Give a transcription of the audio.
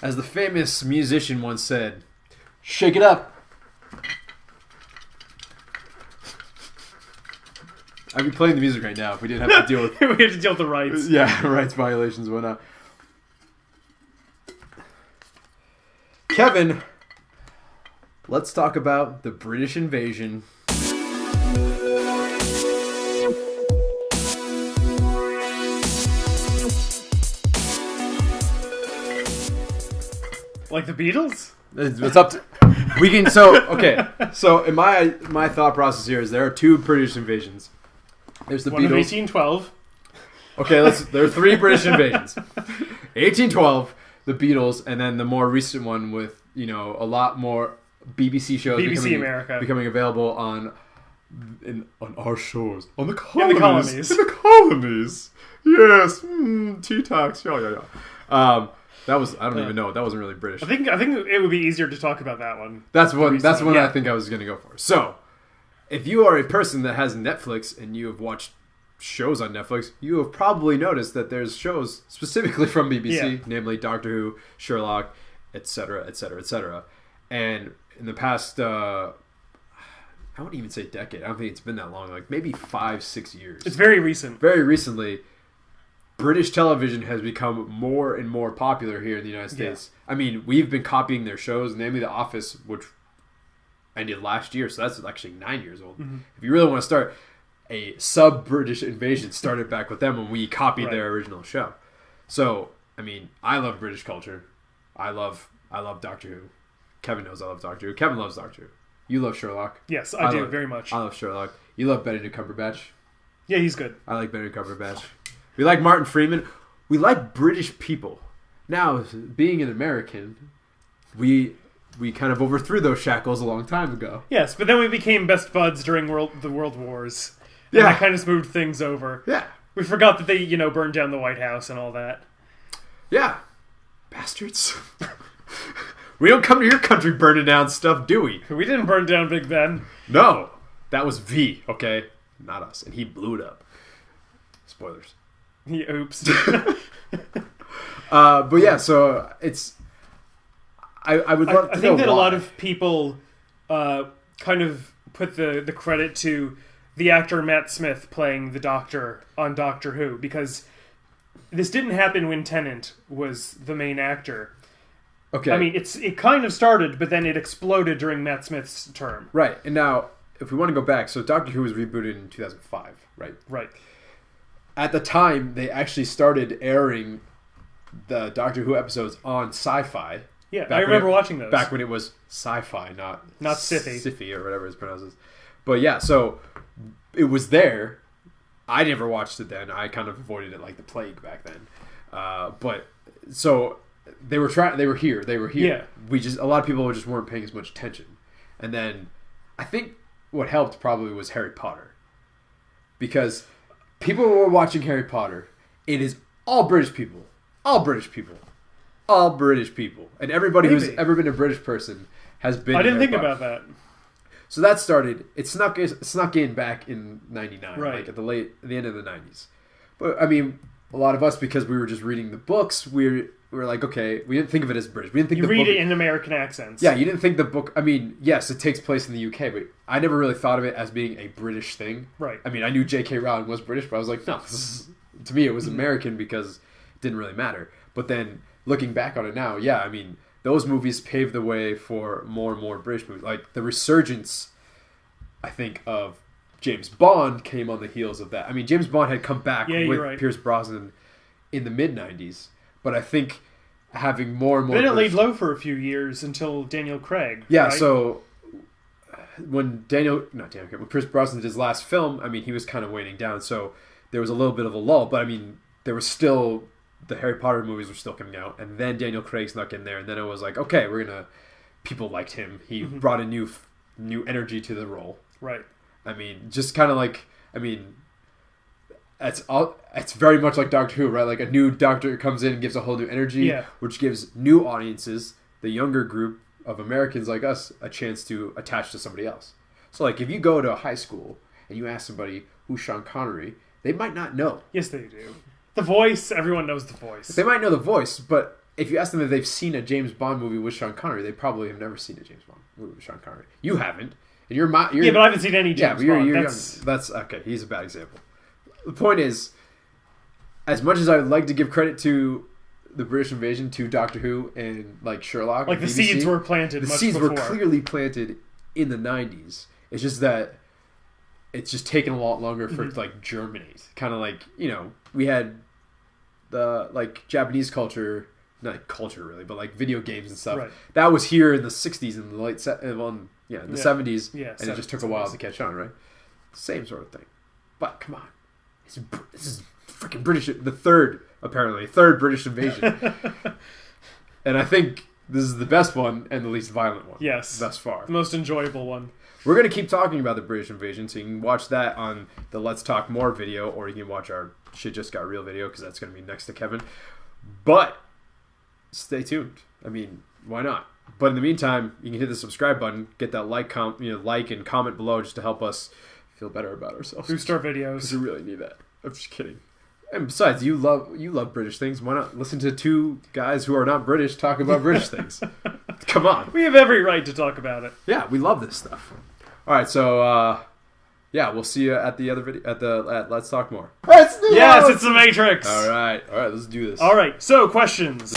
As the famous musician once said, shake it up. I'd be playing the music right now if we didn't have to deal with... we have to deal with the rights. Yeah, rights violations and whatnot. Kevin, let's talk about the British invasion. Like the Beatles? It's up to... We can... So, okay. So, in my thought process here is there are two British invasions. There's the One Beatles. of 1812. Okay, there are three British invasions. 1812, the Beatles, and then the more recent one with, a lot more BBC shows becoming available on our shores. On the colonies. In the colonies. Yes. Tea talks. Yeah. That was, I don't even know. That wasn't really British. I think it would be easier to talk about that one. That's one I think I was going to go for. So, if you are a person that has Netflix and you have watched shows on Netflix, you have probably noticed that there's shows specifically from BBC, namely Doctor Who, Sherlock, etc., etc., etc. And in the past, I wouldn't even say decade. I don't think it's been that long. Like maybe 5-6 years. It's very recent. Very recently, British television has become more and more popular here in the United States. Yeah. I mean, we've been copying their shows, namely The Office, which ended last year, so that's actually 9 years old. Mm-hmm. If you really want to start, a sub-British invasion started back with them when we copied their original show. So, I mean, I love British culture. I love Doctor Who. Kevin knows I love Doctor Who. Kevin loves Doctor Who. You love Sherlock. Yes, I do, very much. I love Sherlock. You love Benedict Cumberbatch. Yeah, he's good. I like Benedict Cumberbatch. We like Martin Freeman. We like British people. Now, being an American, we kind of overthrew those shackles a long time ago. Yes, but then we became best buds during the World Wars. And that kind of smoothed things over. Yeah. We forgot that they, burned down the White House and all that. Yeah. Bastards. We don't come to your country burning down stuff, do we? We didn't burn down Big Ben. No. That was V, okay? Not us. And he blew it up. Spoilers. Oops. But yeah, so it's... I would love to know I think that why. a lot of people kind of put the credit to the actor Matt Smith playing the Doctor on Doctor Who, because this didn't happen when Tennant was the main actor. Okay. I mean, it kind of started, but then it exploded during Matt Smith's term. Right. And now, if we want to go back, so Doctor Who was rebooted in 2005, right? Right. At the time, they actually started airing the Doctor Who episodes on Sci-Fi. Yeah, I remember watching those. Back when it was Sci-Fi, not Sci-Fi. Sci-Fi or whatever it's pronounced. But yeah, so it was there. I never watched it then. I kind of avoided it like the plague back then. But so they were here. Yeah. A lot of people just weren't paying as much attention. And then I think what helped probably was Harry Potter. Because people were watching Harry Potter. It is all British people. All British people. All British people. And everybody who's ever been a British person has been. I didn't think about that. So that started. It snuck in back in '99, right? Like at the end of the '90s. But I mean, a lot of us, because we were just reading the books, we were like, okay, we didn't think of it as British. We didn't think you read it in American accents. Yeah, you didn't think the book. I mean, yes, it takes place in the UK, but I never really thought of it as being a British thing. Right. I mean, I knew J.K. Rowling was British, but I was like, no, to me it was American because it didn't really matter. But then looking back on it now, yeah, I mean, those movies paved the way for more and more British movies. Like the resurgence, I think, of James Bond came on the heels of that. I mean, James Bond had come back with Pierce Brosnan in the mid-90s, but I think having more and more... Then it laid low for a few years until Daniel Craig. Yeah, right? So when when Pierce Brosnan did his last film, I mean, he was kind of waning down, so there was a little bit of a lull, but I mean, there was still... The Harry Potter movies were still coming out, and then Daniel Craig snuck in there, and then it was like, okay, people liked him. He brought a new energy to the role. Right. I mean, just kind of like, I mean, it's very much like Doctor Who, right? Like a new doctor comes in and gives a whole new energy, which gives new audiences, the younger group of Americans like us, a chance to attach to somebody else. So like if you go to a high school and you ask somebody who's Sean Connery, they might not know. Yes, they do. The voice, everyone knows the voice. They might know the voice, but if you ask them if they've seen a James Bond movie with Sean Connery, they probably have never seen a James Bond movie with Sean Connery. You haven't. And you're but I haven't seen any James Bond. That's okay. He's a bad example. The point is, as much as I would like to give credit to the British invasion, to Doctor Who and like Sherlock, like the BBC, seeds were planted. The much seeds before. were clearly planted in the 90s. It's just that it's just taken a lot longer for it to like germinate. Kind of like, you know, we had the like Japanese culture, not culture really, but like video games and stuff. Right. That was here in the 60s and the late 70s, and it just took a while to catch on, right? Same sort of thing. But come on, this is freaking British. The third British invasion, and I think this is the best one and the least violent one. Yes, thus far, the most enjoyable one. We're going to keep talking about the British invasion, so you can watch that on the Let's Talk More video, or you can watch our Shit Just Got Real video, because that's going to be next to Kevin. But stay tuned. I mean, why not? But in the meantime, you can hit the subscribe button, get that like and comment below just to help us feel better about ourselves. Boost our videos. Because we really need that. I'm just kidding. And besides, you love British things. Why not listen to two guys who are not British talk about British things? Come on. We have every right to talk about it. Yeah, we love this stuff. All right, so we'll see you at the other video at Let's Talk More. Yes, it's the Matrix. All right, let's do this. All right, so questions.